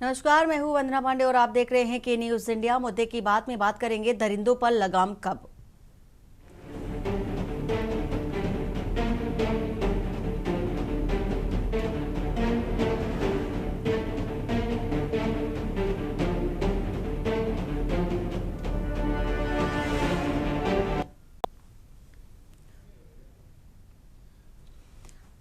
नमस्कार, मैं हूं वंदना पांडे और आप देख रहे हैं के न्यूज इंडिया। मुद्दे की बात में बात करेंगे, दरिंदों पर लगाम कब।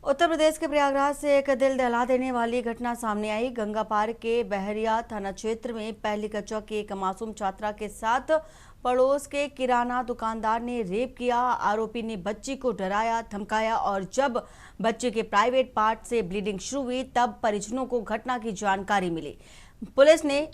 उत्तर प्रदेश के प्रयागराज से एक दिल दहला देने वाली घटना सामने आई। गंगा पार के बहरिया थाना क्षेत्र में पहली कक्षा की एक मासूम छात्रा के साथ पड़ोस के किराना दुकानदार ने रेप किया। आरोपी ने बच्ची को डराया, धमकाया और जब बच्चे के प्राइवेट पार्ट से ब्लीडिंग शुरू हुई तब परिजनों को घटना की जानकारी मिली। पुलिस ने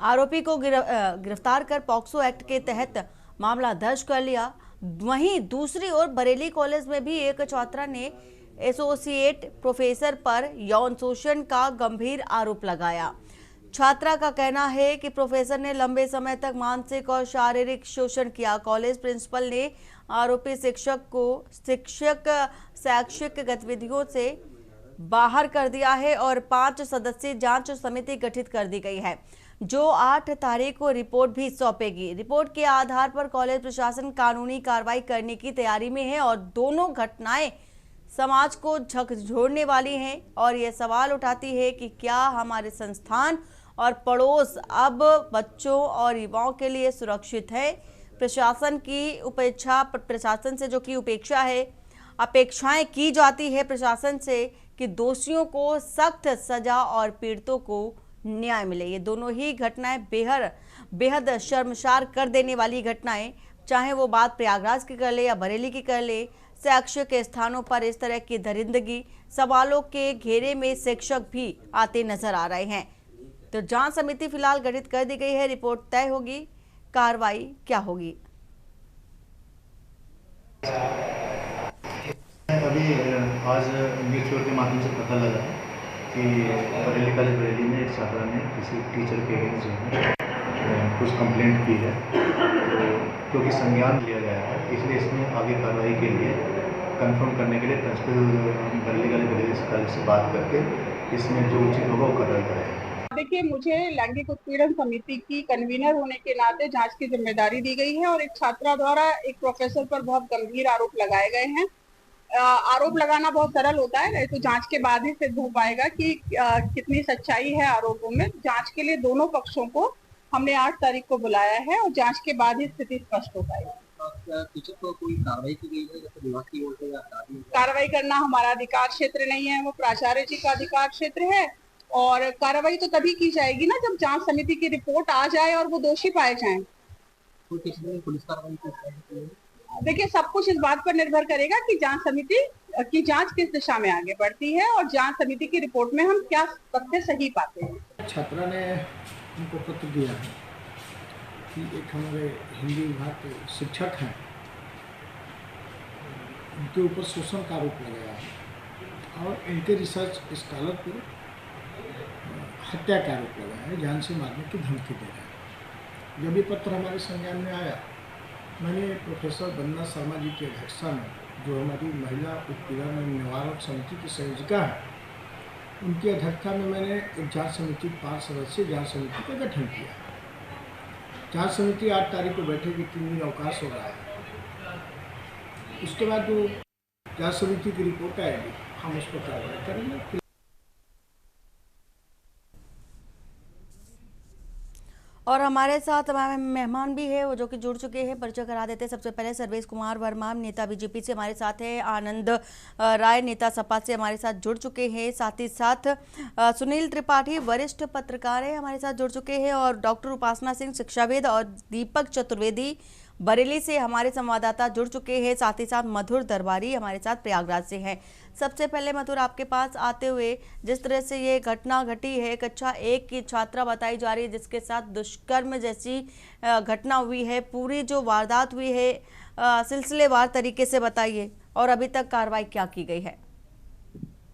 आरोपी को गिरफ्तार कर पॉक्सो एक्ट के तहत मामला दर्ज कर लिया। वहीं दूसरी ओर बरेली कॉलेज में भी एक छात्रा ने एसोसिएट प्रोफेसर पर यौन शोषण का गंभीर आरोप लगाया। छात्रा का कहना है कि प्रोफेसर ने लंबे समय तक मानसिक और शारीरिक शोषण किया। कॉलेज प्रिंसिपल ने आरोपी शिक्षक को शैक्षिक गतिविधियों से बाहर कर दिया है और 5 सदस्यीय जांच समिति गठित कर दी गई है, जो 8 तारीख को रिपोर्ट भी सौंपेगी। रिपोर्ट के आधार पर कॉलेज प्रशासन कानूनी कार्रवाई करने की तैयारी में है और दोनों घटनाएं समाज को झकझोरने वाली हैं और ये सवाल उठाती है कि क्या हमारे संस्थान और पड़ोस अब बच्चों और युवाओं के लिए सुरक्षित है। प्रशासन से जो कि उपेक्षा है, अपेक्षाएं की जाती है प्रशासन से कि दोषियों को सख्त सजा और पीड़ितों को न्याय मिले। ये दोनों ही घटनाएं बेहद शर्मसार कर देने वाली घटनाएं, चाहे वो बात प्रयागराज की कर ले या बरेली की कर ले। शैक्षिक स्थानों पर इस तरह की दरिंदगी, सवालों के घेरे में शिक्षक भी आते नजर आ रहे हैं। तो जांच समिति फिलहाल गठित कर दी गई है। रिपोर्ट तय होगी, कार्रवाई क्या होगी। अभी आज न्यूज़पेपर के माध्यम से पता लगा कि बरेली कॉलेज बरेली में एक छात्रा ने किसी टीचर के अगेंस्ट जो है कुछ कंप्लेंट की है, तो क्योंकि संज्ञान लिया गया है इसलिए इसमें आगे कार्रवाई के लिए कंफर्म करने के लिए प्रिंसिपल बरेली कॉलेज से बात करके इसमें जो उचित होगा वो कार्रवाई करेंगे। देखिए, मुझे लैंगिक उत्पीड़न समिति की कन्वीनर होने के नाते जांच की जिम्मेदारी दी गई है और एक छात्रा द्वारा एक प्रोफेसर पर बहुत गंभीर आरोप लगाए गए हैं। आरोप लगाना बहुत सरल होता है, तो जांच के बाद ही सिद्ध हो पाएगा कि कितनी सच्चाई है आरोपों में। जांच के लिए दोनों पक्षों को हमने 8 तारीख को बुलाया है और जांच के बाद ही स्थिति स्पष्ट हो पाएगी। टीचर को कोई कार्रवाई की गई है जैसे विभाग की ओर से या कार्रवाई करना हमारा अधिकार क्षेत्र नहीं है, वो प्राचार्य जी का अधिकार क्षेत्र है और कार्रवाई तो तभी की जाएगी ना जब जांच समिति की रिपोर्ट आ जाए और वो दोषी पाए जाएं। पुलिस कार्रवाई देखिए, सब कुछ इस बात पर निर्भर करेगा कि जांच समिति की जांच किस दिशा में आगे बढ़ती है और जांच समिति की रिपोर्ट में हम क्या तथ्य सही पाते हैं। छात्रा ने हमको पत्र दिया है कि एक हमारे हिंदी विभाग के शिक्षक हैं, उनके ऊपर शोषण का आरोप लगाया है और इनके रिसर्च स्कॉलर को हत्या का आरोप लगाया है, जान से मारने की धमकी दे रहा है। जब ये पत्र हमारे संज्ञान में आया, मैंने प्रोफेसर वंदना शर्मा जी की अध्यक्षता में, जो हमारी महिला उत्पीड़न निवारण समिति की संयोजिका है, उनकी अध्यक्षता में मैंने एक जांच समिति 5 सदस्यीय जांच समिति का गठन किया। जांच समिति 8 तारीख को बैठेगी, 3 दिन अवकाश हो रहा है। उसके बाद जो जांच समिति की रिपोर्ट आएगी हम उस पर कार्रवाई करेंगे। और हमारे साथ मेहमान भी है वो जो कि जुड़ चुके हैं, परिचय करा देते हैं। सबसे पहले सर्वेश कुमार वर्मा, नेता बीजेपी से हमारे साथ है। आनंद राय, नेता सपा से हमारे साथ जुड़ चुके हैं। साथ ही साथ सुनील त्रिपाठी, वरिष्ठ पत्रकार है, हमारे साथ जुड़ चुके हैं। और डॉक्टर उपासना सिंह, शिक्षाविद, और दीपक चतुर्वेदी बरेली से हमारे संवाददाता जुड़ चुके हैं। साथ ही साथ मधुर दरबारी हमारे साथ प्रयागराज से हैं। सबसे पहले मधुर, आपके पास आते हुए, जिस तरह से ये घटना घटी है, कक्षा 1 की छात्रा बताई जा रही है जिसके साथ दुष्कर्म जैसी घटना हुई है, पूरी जो वारदात हुई है सिलसिलेवार तरीके से बताइए और अभी तक कार्रवाई क्या की गई है।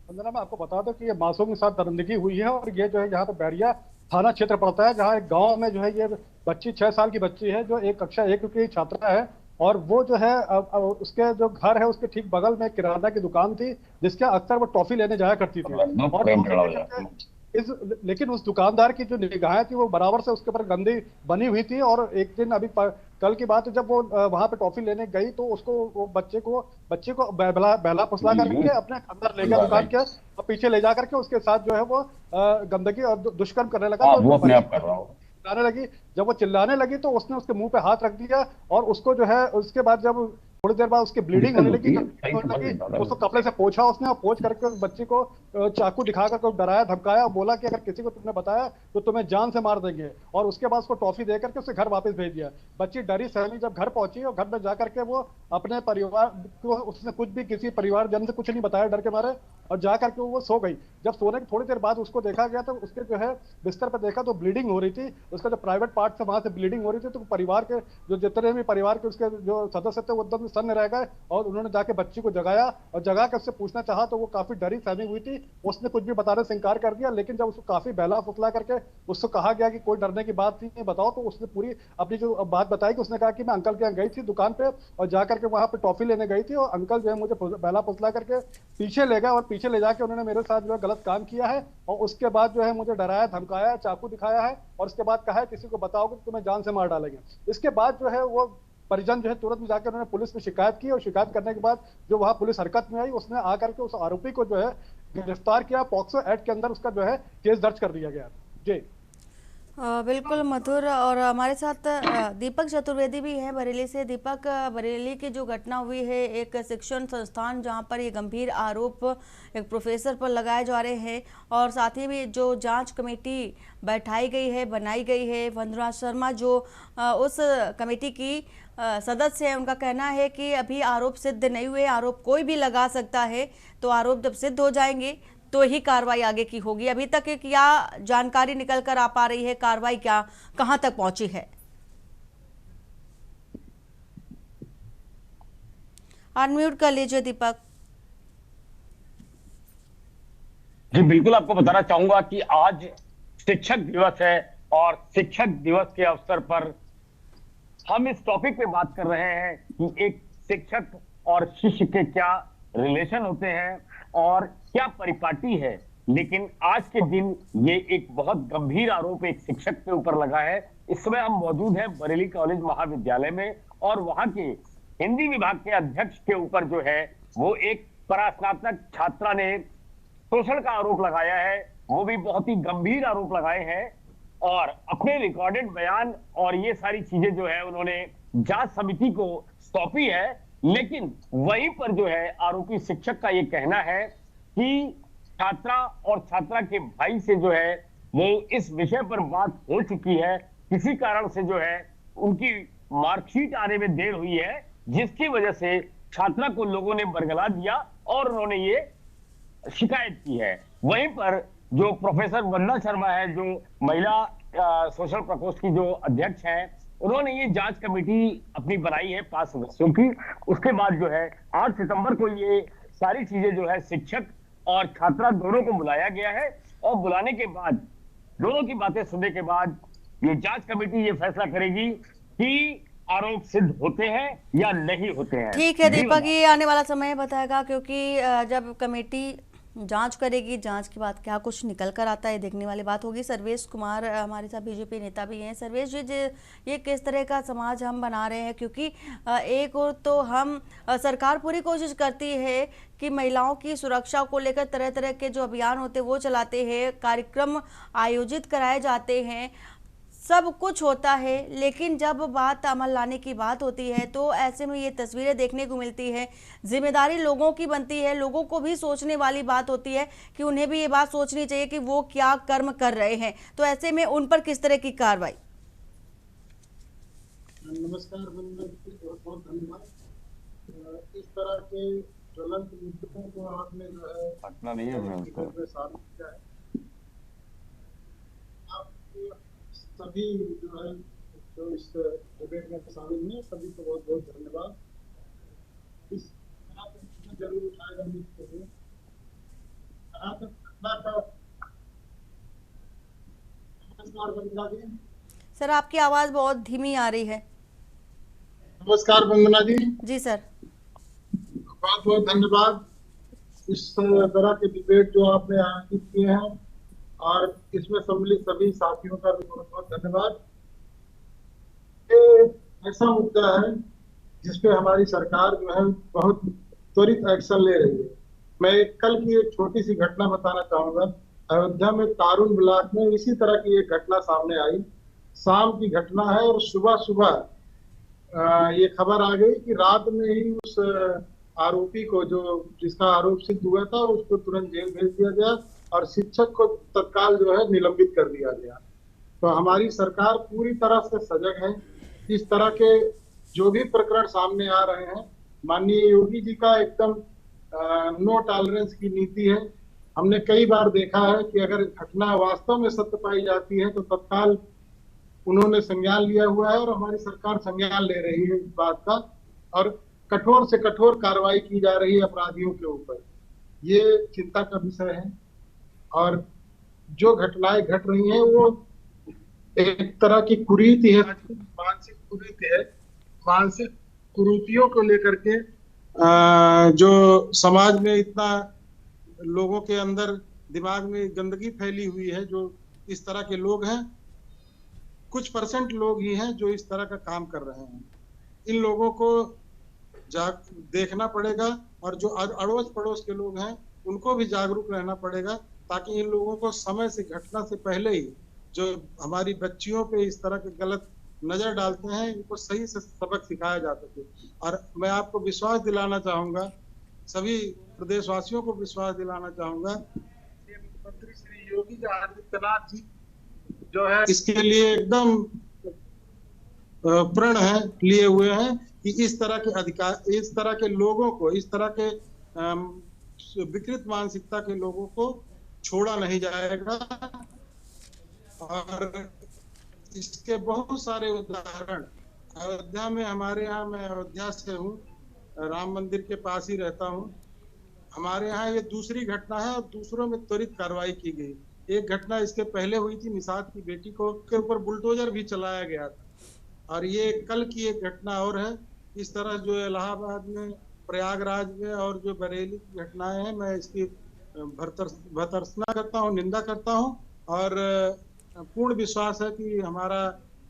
वंदना, मैं आपको बता दूं कि ये मासूम के साथ दरिंदगी हुई है और ये जो है यहाँ पे बैरिया थाना क्षेत्र पड़ता है, जहाँ एक गांव में जो है ये बच्ची 6 साल की बच्ची है जो एक कक्षा 1 की छात्रा है और वो जो है उसके जो घर है उसके ठीक बगल में किराना की दुकान थी जिसके अक्सर वो टॉफी लेने जाया करती थी। और लेकिन उस दुकानदार की जो निगाहें थी वो बराबर से उसके ऊपर गंदी बनी हुई थी। और एक दिन अभी कल की बात है, जब वो वहां पे टॉफी लेने गई तो उसको वो बच्चे को बहला फुसला करके अपने अंदर ले गया दुकान के, और पीछे ले जा करके उसके साथ जो है वो गंदगी और दुष्कर्म करने लगा। तो वो अपने आप कर रहा हो चिल्लाने लगी। जब वो चिल्लाने लगी तो उसने उसके मुंह पे हाथ रख दिया, और उसको जो है उसके बाद जब थोड़ी देर बाद उसकी ब्लीडिंग होने लगी तो उसको कपड़े से पोंछा उसने, और पोंछ करके उस बच्ची को चाकू दिखा करके डराया धमकाया, और बोला कि अगर किसी को तुमने बताया तो तुम्हें जान से मार देंगे। और उसके बाद उसको टॉफी दे करके उसे घर वापस भेज दिया। बच्ची डरी सहमी जब घर पहुंची, और घर में जा करके वो अपने परिवार को, उसने कुछ भी किसी परिवारजन से कुछ नहीं बताया डर के मारे, और जा करके वो सो गई। जब सोने की थोड़ी देर बाद उसको देखा गया तो उसके जो है बिस्तर पर देखा तो ब्लीडिंग हो रही थी, उसका जो प्राइवेट पार्ट था वहां से ब्लीडिंग हो रही थी। तो परिवार के जो जितने भी परिवार के उसके जो सदस्य थे वो एकदम सन्न रह गए, और उन्होंने जाके बच्ची को जगाया, और जगा कर उससे पूछना चाहा तो वो काफी डरी सहमी हुई थी। उसने कुछ भी बताने से इनकार कर दिया। लेकिन जब उसको काफी बहला फुसला करके उसको कहा गया कि कोई डरने की बात नहीं, बताओ, तो उसने पूरी अपनी जो बात बताई कि उसने कहा कि मैं अंकल के यहाँ गई थी दुकान पे, और जाकर के वहां पे टॉफी लेने गई थी, और अंकल जो है मुझे बहला फुसला करके पीछे ले गए, और पीछे ले जाके उन्होंने मेरे साथ जो है गलत काम किया है, और उसके बाद जो है मुझे डराया धमकाया, चाकू दिखाया है, और उसके बाद कहा है किसी को बताओगे तो तुम्हें जान से मार डालेंगे। इसके बाद जो है वो परिजन जो है तुरंत में जाकर उन्होंने पुलिस में शिकायत की, और शिकायत करने के बाद जो वहां पुलिस हरकत में आई, उसने आकर के उस आरोपी को जो है गिरफ्तार किया। पॉक्सो एक्ट के अंदर उसका जो है केस दर्ज कर दिया गया। जी बिल्कुल मधुर। और हमारे साथ दीपक चतुर्वेदी भी हैं बरेली से। दीपक, बरेली की जो घटना हुई है, एक शिक्षण संस्थान जहां पर ये गंभीर आरोप एक प्रोफेसर पर लगाए जा रहे हैं, और साथ ही भी जो जांच कमेटी बैठाई गई है, बनाई गई है, वंदना शर्मा जो उस कमेटी की सदस्य है, उनका कहना है कि अभी आरोप सिद्ध नहीं हुए। आरोप कोई भी लगा सकता है, तो आरोप जब सिद्ध हो जाएंगे तो ही कार्रवाई आगे की होगी। अभी तक क्या जानकारी निकल कर आ पा रही है, कार्रवाई क्या कहां तक पहुंची है? अनम्यूट कर लीजिए दीपक। जी बिल्कुल, आपको बताना चाहूंगा कि आज शिक्षक दिवस है, और शिक्षक दिवस के अवसर पर हम इस टॉपिक पे बात कर रहे हैं कि एक शिक्षक और शिष्य के क्या रिलेशन होते हैं और क्या परिपाटी है। लेकिन आज के दिन ये एक बहुत गंभीर आरोप एक शिक्षक के ऊपर लगा है। इस समय हम मौजूद हैं बरेली कॉलेज महाविद्यालय में, और वहां के हिंदी विभाग के अध्यक्ष के ऊपर जो है वो एक परास्नातक छात्रा ने शोषण का आरोप लगाया है। वो भी बहुत ही गंभीर आरोप लगाए हैं, और अपने रिकॉर्डेड बयान और ये सारी चीजें जो है उन्होंने जांच समिति को सौंपी है। लेकिन वहीं पर जो है आरोपी शिक्षक का ये कहना है कि छात्रा और छात्रा के भाई से जो है वो इस विषय पर बात हो चुकी है, किसी कारण से जो है उनकी मार्कशीट आने में देर हुई है, जिसकी वजह से छात्रा को लोगों ने बरगला दिया और उन्होंने ये शिकायत की है। वहीं पर जो प्रोफेसर वंदना शर्मा है, जो महिला सोशल प्रकोष्ठ की जो अध्यक्ष है, उन्होंने ये जांच कमेटी अपनी बनाई है 5 सदस्यों की। उसके बाद जो है 8 सितंबर को ये सारी चीजें जो है शिक्षक और छात्रा दोनों को बुलाया गया है, और बुलाने के बाद दोनों की बातें सुनने के बाद ये जांच कमेटी ये फैसला करेगी कि आरोप सिद्ध होते हैं या नहीं होते हैं। ठीक है दीपक, ये आने वाला समय बताएगा, क्योंकि जब कमेटी जांच करेगी, जांच के बाद क्या कुछ निकल कर आता है देखने वाली बात होगी। सर्वेश कुमार हमारे साथ बीजेपी नेता भी हैं। सर्वेश जी, ये किस तरह का समाज हम बना रहे हैं? क्योंकि एक और तो हम सरकार पूरी कोशिश करती है कि महिलाओं की सुरक्षा को लेकर तरह तरह के जो अभियान होते हैं वो चलाते हैं, कार्यक्रम आयोजित कराए जाते हैं, सब कुछ होता है, लेकिन जब बात अमल लाने की बात होती है तो ऐसे में ये तस्वीरें देखने को मिलती है। जिम्मेदारी लोगों की बनती है, लोगों को भी सोचने वाली बात होती है कि उन्हें भी ये बात सोचनी चाहिए कि वो क्या कर्म कर रहे हैं, तो ऐसे में उन पर किस तरह की कार्रवाई? नमस्कार, बहुत बहुत धन्यवाद। इस तरह के ज्वलंत मुद्दों को आपने जो है पटना नहीं है सभी जो है जो इस डिबेट में शामिल हैं सभी को बहुत बहुत धन्यवाद। इस जरूर उठाए जाने के लिए सर, आपकी आवाज बहुत धीमी आ रही है। नमस्कार वंदना जी। जी सर, बहुत बहुत धन्यवाद। इस तरह के डिबेट जो आपने आयोजित किए हैं, और इसमें सम्मिलित सभी साथियों का भी बहुत बहुत धन्यवाद। ये ऐसा मुद्दा है जिसपे हमारी सरकार जो है बहुत त्वरित एक्शन ले रही है। मैं कल की एक छोटी सी घटना बताना चाहूंगा। अयोध्या में तारुण ब्लॉक में इसी तरह की एक घटना सामने आई। शाम की घटना है और सुबह सुबह ये खबर आ गई कि रात में ही उस आरोपी को, जो जिसका आरोप सिद्ध हुआ था, उसको तुरंत जेल भेज दिया गया और शिक्षक को तत्काल जो है निलंबित कर दिया गया। तो हमारी सरकार पूरी तरह से सजग है। इस तरह के जो भी प्रकरण सामने आ रहे हैं, माननीय योगी जी का एकदम नो टॉलरेंस की नीति है। हमने कई बार देखा है कि अगर घटना वास्तव में सत्य पाई जाती है तो तत्काल उन्होंने संज्ञान लिया हुआ है और हमारी सरकार संज्ञान ले रही है इस बात का, और कठोर से कठोर कार्रवाई की जा रही है अपराधियों के ऊपर। ये चिंता का विषय है। और जो घटनाएं घट रही हैं वो एक तरह की कुरीति है, मानसिक कुरीति है। मानसिक कुरीतियों को लेकर के जो समाज में इतना लोगों के अंदर दिमाग में गंदगी फैली हुई है, जो इस तरह के लोग हैं, कुछ परसेंट लोग ही हैं जो इस तरह का काम कर रहे हैं। इन लोगों को देखना पड़ेगा और जो अड़ोस पड़ोस के लोग हैं उनको भी जागरूक रहना पड़ेगा, ताकि इन लोगों को समय से, घटना से पहले ही, जो हमारी बच्चियों पे इस तरह के गलत नजर डालते हैं, इनको सही से सबक सिखाया जा सके। और मैं आपको विश्वास दिलाना चाहूंगा, सभी प्रदेशवासियों को विश्वास दिलाना चाहूंगा, मुख्यमंत्री श्री योगी आदित्यनाथ जी जो है इसके लिए एकदम प्रण है, लिए हुए हैं कि इस तरह के अधिकार, इस तरह के लोगों को, इस तरह के विकृत मानसिकता के लोगों को छोड़ा नहीं जाएगा। और इसके बहुत सारे उदाहरण अयोध्या में, हमारे यहाँ, मैं अयोध्या से हूँ, राम मंदिर के पास ही रहता हूँ। हमारे यहाँ ये दूसरी घटना है और दूसरों में त्वरित कार्रवाई की गई। एक घटना इसके पहले हुई थी, निषाद की बेटी को के ऊपर बुलडोजर भी चलाया गया था, और ये कल की एक घटना और है। इस तरह जो इलाहाबाद में, प्रयागराज में और जो बरेली की घटनाएं हैं, मैं इसकी भर्त्सना करता हूँ, निंदा करता हूँ, और पूर्ण विश्वास है कि हमारा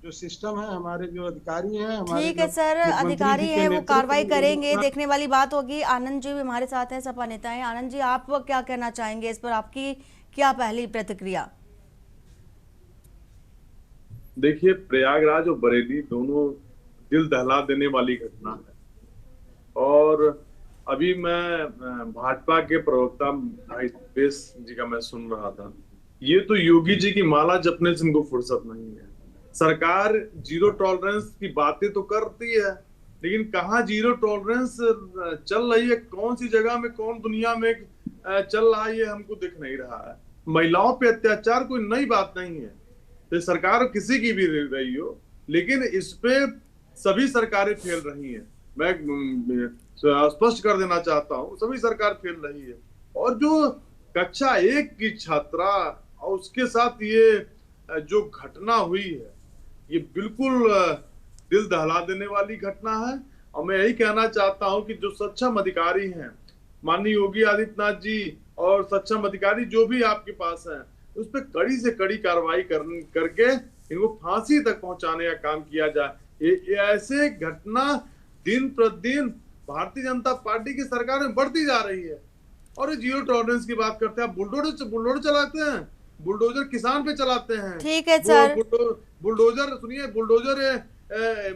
जो सिस्टम है, हमारे जो अधिकारी हैं, ठीक है सर, अधिकारी हैं वो कार्रवाई करेंगे, देखने वाली बात होगी। आनंद जी भी हमारे साथ हैं, सपा नेता हैं। आनंद जी, आप क्या कहना चाहेंगे इस पर, आपकी क्या पहली प्रतिक्रिया? देखिए, प्रयागराज और बरेली दोनों दिल दहला देने वाली घटना है। और अभी मैं भाजपा के प्रवक्ता भाई देश जी का मैं सुन रहा था, ये तो योगी जी की माला जपने से इनको फुर्सत नहीं है। सरकार जीरो टॉलरेंस की बातें तो करती है, लेकिन कहाँ जीरो टॉलरेंस चल रही है, कौन सी जगह में, कौन दुनिया में चल रहा है, ये हमको दिख नहीं रहा है। महिलाओं पे अत्याचार कोई नई बात नहीं है, तो सरकार किसी की भी रही हो, लेकिन इस पे सभी सरकारें फेल रही हैं। मैं स्पष्ट कर देना चाहता हूँ, सभी सरकार फेल रही है। और जो कक्षा 1 की छात्रा और उसके साथ ये जो घटना हुई है, ये बिल्कुल दिल दहला देने वाली घटना है। और मैं यही कहना चाहता हूं कि जो सक्षम अधिकारी हैं, माननीय योगी आदित्यनाथ जी, और सक्षम अधिकारी जो भी आपके पास हैं, उस पर कड़ी से कड़ी कार्रवाई करके इनको फांसी तक पहुंचाने का काम किया जाए। ये ऐसे घटना दिन प्रतिदिन भारतीय जनता पार्टी की सरकार में बढ़ती जा रही है। और ये जीरो टॉलरेंस की बात करते हैं, बुलडोजर चलाते हैं, बुलडोजर किसान पे चलाते हैं। ठीक है सर, बुलडोजर सुनिए, बुलडोजर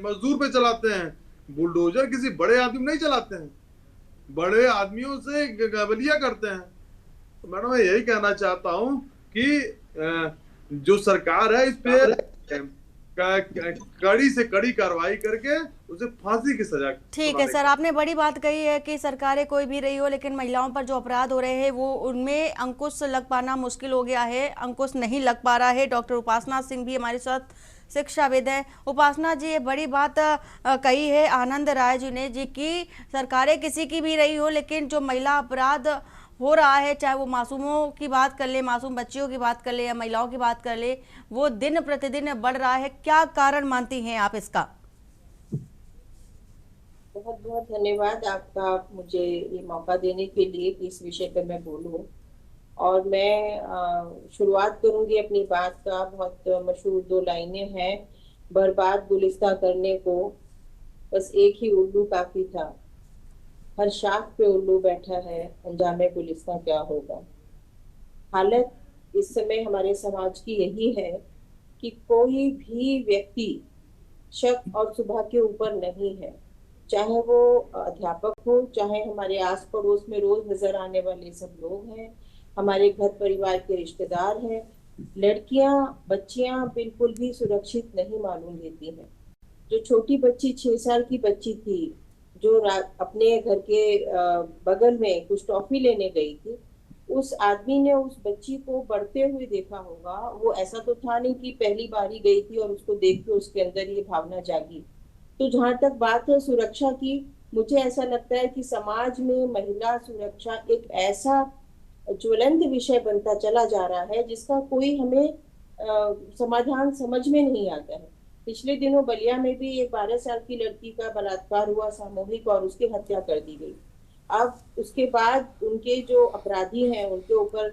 मजदूर पे चलाते हैं। बुलडोजर किसी बड़े आदमी नहीं चलाते हैं, बड़े आदमियों से गबलिया करते हैं। तो मैडम मैं यही कहना चाहता हूं कि जो सरकार है इस पे कड़ी से कड़ी कार्रवाई करके उसे फांसी की सजा। ठीक है सर, आपने बड़ी बात कही है कि सरकारें कोई भी रही हो, लेकिन महिलाओं पर जो अपराध हो रहे हैं वो उनमें अंकुश लग पाना मुश्किल हो गया है, अंकुश नहीं लग पा रहा है। डॉक्टर उपासना सिंह भी हमारे साथ शिक्षाविद हैं। उपासना जी, ये बड़ी बात कही है आनंद राय जी ने जी की सरकारें किसी की भी रही हो, लेकिन जो महिला अपराध हो रहा है, चाहे वो मासूमों की बात कर ले, मासूम बच्चियों की बात कर ले या महिलाओं की बात कर ले, वो दिन प्रतिदिन बढ़ रहा है। क्या कारण मानती हैं आप इसका? बहुत बहुत धन्यवाद आपका मुझे ये मौका देने के लिए कि इस विषय पर मैं बोलूं। और मैं शुरुआत करूंगी अपनी बात का। बहुत मशहूर 2 लाइनें हैं। बर्बाद गुलिस्तां करने को बस एक ही उल्लू काफी था, हर शाख पे उल्लू बैठा है, अंजामे गुलिस्तां क्या होगा। हालत इस समय हमारे समाज की यही है कि कोई भी व्यक्ति शक और सुबह के ऊपर नहीं है, चाहे वो अध्यापक हो, चाहे हमारे आस पड़ोस में रोज नजर आने वाले सब लोग हैं, हमारे घर परिवार के रिश्तेदार हैं। लड़कियां बच्चियां बिल्कुल भी सुरक्षित नहीं मालूम देती हैं। जो छोटी बच्ची 6 साल की बच्ची थी, जो अपने घर के बगल में कुछ टॉफी लेने गई थी, उस आदमी ने उस बच्ची को बढ़ते हुए देखा होगा। वो ऐसा तो था नहीं कि पहली बार ही गई थी और उसको देख के उसके अंदर ये भावना जागी। तो जहां तक बात है सुरक्षा की, मुझे ऐसा लगता है कि समाज में महिला सुरक्षा एक ऐसा ज्वलंत विषय बनता चला जा रहा है जिसका कोई हमें समाधान समझ में नहीं आता है। पिछले दिनों बलिया में भी एक 12 साल की लड़की का बलात्कार हुआ सामूहिक और उसकी हत्या कर दी गई। अब उसके बाद उनके जो अपराधी हैं उनके ऊपर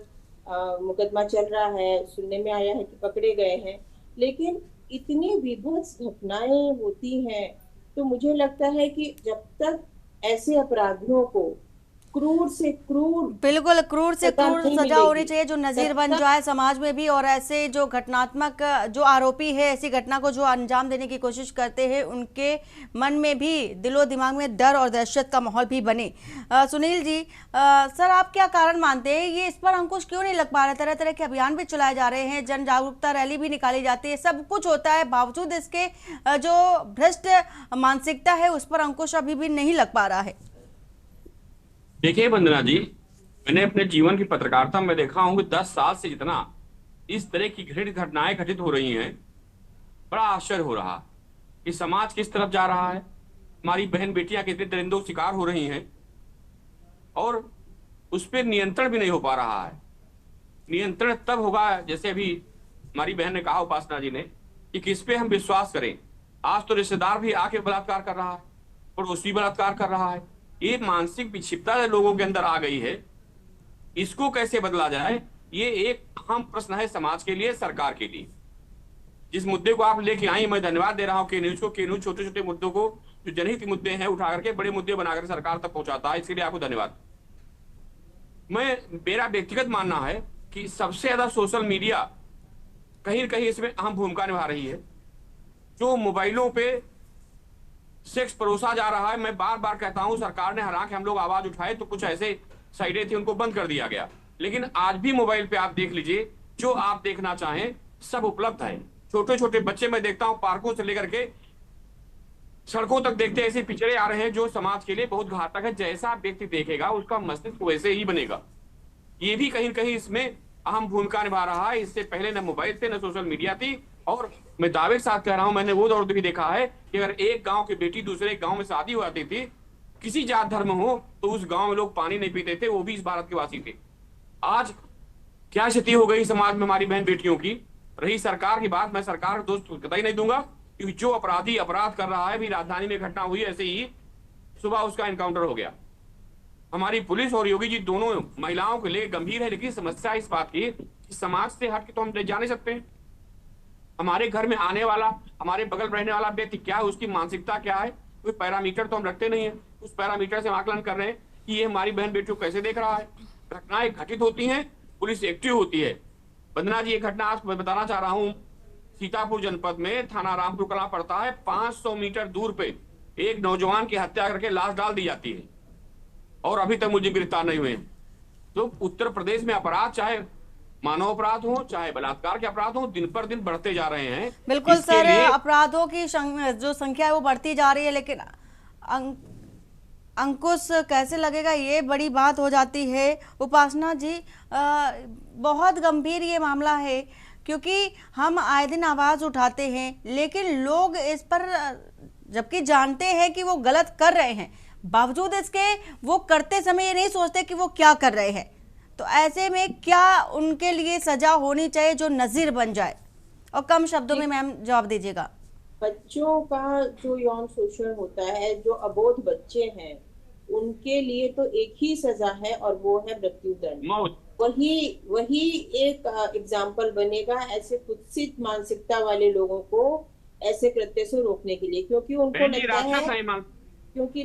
मुकदमा चल रहा है, सुनने में आया है कि पकड़े गए हैं, लेकिन इतनी विभत्स घटनाएं होती हैं। तो मुझे लगता है कि जब तक ऐसे अपराधियों को क्रूर से क्रूर, बिल्कुल क्रूर से क्रूर सजा होनी चाहिए जो नजीर बन जाए समाज में भी, और ऐसे जो घटनात्मक जो आरोपी है ऐसी घटना को जो अंजाम देने की कोशिश करते हैं उनके मन में भी दिलो दिमाग में डर और दहशत का माहौल भी बने। सुनील जी, सर आप क्या कारण मानते हैं ये इस पर अंकुश क्यों नहीं लग पा रहा? तरह तरह के अभियान भी चलाए जा रहे हैं, जन जागरूकता रैली भी निकाली जाती है, सब कुछ होता है, बावजूद इसके जो भ्रष्ट मानसिकता है उस पर अंकुश अभी भी नहीं लग पा रहा है। देखिए वंदना जी, मैंने अपने जीवन की पत्रकारिता में देखा हूं कि 10 साल से जितना इस तरह की घृणित घटनाएं घटित हो रही हैं, बड़ा आश्चर्य हो रहा कि समाज किस तरफ जा रहा है, हमारी बहन बेटियां कितने दरिंदों शिकार हो रही हैं और उस पर नियंत्रण भी नहीं हो पा रहा है। नियंत्रण तब होगा, जैसे अभी हमारी बहन ने कहा उपासना जी ने, कि किस पे हम विश्वास करें। आज तो रिश्तेदार भी आके बलात्कार कर रहा है, पड़ोसी बलात्कार कर रहा है। ये मानसिक विक्षिप्तता लोगों के अंदर आ गई है, इसको कैसे बदला जाए, ये एक अहम प्रश्न है समाज के लिए, सरकार के लिए। जिस मुद्दे को आप लेके आई, मैं धन्यवाद दे रहा हूं के न्यूज को। के न्यूज छोटे छोटे मुद्दों को, जो जनहित मुद्दे हैं, उठा करके बड़े मुद्दे बनाकर सरकार तक पहुंचाता है, इसके लिए आपको धन्यवाद। मेरा व्यक्तिगत मानना है कि सबसे ज्यादा सोशल मीडिया कहीं न कहीं इसमें अहम भूमिका निभा रही है। जो मोबाइलों पे सेक्स परोसा जा रहा है, मैं बार बार कहता हूं, सरकार ने हालांकि हम लोग आवाज उठाए तो कुछ ऐसे साइटें थी उनको बंद कर दिया गया, लेकिन आज भी मोबाइल पे आप देख लीजिए, जो आप देखना चाहें सब उपलब्ध है। छोटे छोटे बच्चे मैं देखता हूं पार्कों से लेकर के सड़कों तक देखते ऐसे पिक्चरें आ रहे हैं जो समाज के लिए बहुत घातक है। जैसा व्यक्ति देखेगा उसका मस्तिष्क वैसे ही बनेगा। ये भी कहीं न कहीं इसमें अहम भूमिका निभा रहा है। इससे पहले न मोबाइल थे न सोशल मीडिया थी, और मैं दावे के साथ कह रहा हूं, मैंने वो दौर भी देखा है कि अगर एक गांव की बेटी दूसरे गांव में शादी हो जाती थी, किसी जात धर्म हो, तो उस गांव में लोग पानी नहीं पीते थे, वो भी इस भारत के वासी थे। आज क्या स्थिति हो गई समाज में हमारी बहन बेटियों की। रही सरकार की बात, मैं सरकार को दोस्त कतई नहीं दूंगा, क्योंकि जो अपराधी अपराध कर रहा है, भी राजधानी में घटना हुई, ऐसे ही सुबह उसका एनकाउंटर हो गया। हमारी पुलिस और योगी जी दोनों महिलाओं के लिए गंभीर है, लेकिन समस्या इस बात की कि समाज से हट के तो हम जा नहीं सकते। हमारे घर में आने वाला, हमारे बगल रहने वाला व्यक्ति क्या है, उसकी मानसिकता क्या है, कोई पैरामीटर तो हम रखते नहीं है। उस पैरामीटर से आकलन कर रहे हैं कि ये हमारी बहन बेटियों को कैसे देख रहा है। घटनाएं घटित होती हैं, पुलिस एक्टिव होती है। वंदना जी, एक घटना आज मैं बताना चाह रहा हूँ, सीतापुर जनपद में थाना रामपुर कला पड़ता है, 500 मीटर दूर पे एक नौजवान की हत्या करके लाश डाल दी जाती है और अभी तक मुझे गिरफ्तार नहीं हुए। तो उत्तर प्रदेश में अपराध, चाहे मानव अपराध हो चाहे बलात्कार के अपराध हो, दिन पर दिन बढ़ते जा रहे हैं। बिल्कुल सर, अपराधों की जो संख्या है वो बढ़ती जा रही है, लेकिन अंकुश कैसे लगेगा ये बड़ी बात हो जाती है। उपासना जी, बहुत गंभीर ये मामला है, क्योंकि हम आए दिन आवाज उठाते हैं, लेकिन लोग इस पर जबकि जानते हैं कि वो गलत कर रहे हैं, बावजूद इसके वो करते समय ये नहीं सोचते कि वो क्या कर रहे हैं। तो ऐसे में क्या उनके लिए सजा होनी चाहिए जो नजीर बन जाए? और कम शब्दों में मैम जवाब दीजिएगा। बच्चों का जो यौन शोषण होता है, जो अबोध बच्चे हैं, उनके लिए तो एक ही सजा है और वो है मृत्यु दंड। वही एक एग्जाम्पल बनेगा ऐसे कुत्सित मानसिकता वाले लोगों को ऐसे कृत्य से रोकने के लिए, क्योंकि उनको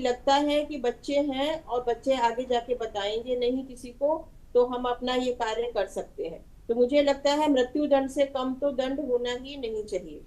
लगता है कि बच्चे हैं और बच्चे आगे जाके बताएंगे नहीं किसी को, तो हम अपना ये कार्य कर सकते हैं। तो मुझे लगता है मृत्यु दंड से कम तो दंड होना ही नहीं चाहिए।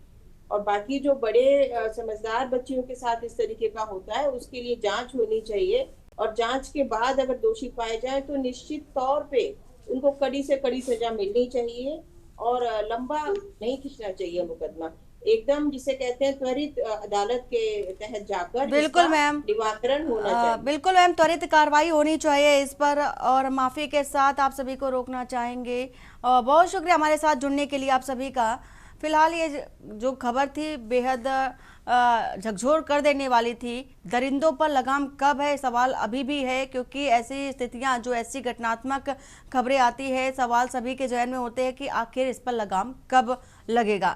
और बाकी जो बड़े समझदार बच्चियों के साथ इस तरीके का होता है उसके लिए जांच होनी चाहिए, और जांच के बाद अगर दोषी पाए जाए तो निश्चित तौर पे उनको कड़ी से कड़ी सजा मिलनी चाहिए और लंबा नहीं खींचना चाहिए मुकदमा, एकदम जिसे कहते हैं त्वरित अदालत के तहत जाकर बिल्कुल मैम, निवारण होना चाहिए। बिल्कुल मैम, त्वरित कार्रवाई होनी चाहिए इस पर। और माफी के साथ आप सभी को रोकना चाहेंगे। बहुत शुक्रिया हमारे साथ जुड़ने के लिए आप सभी का। फिलहाल ये जो खबर थी बेहद झकझोर कर देने वाली थी। दरिंदों पर लगाम कब है सवाल अभी भी है, क्योंकि ऐसी स्थितियां जो ऐसी घटनात्मक खबरें आती है, सवाल सभी के जहन में होते हैं कि आखिर इस पर लगाम कब लगेगा।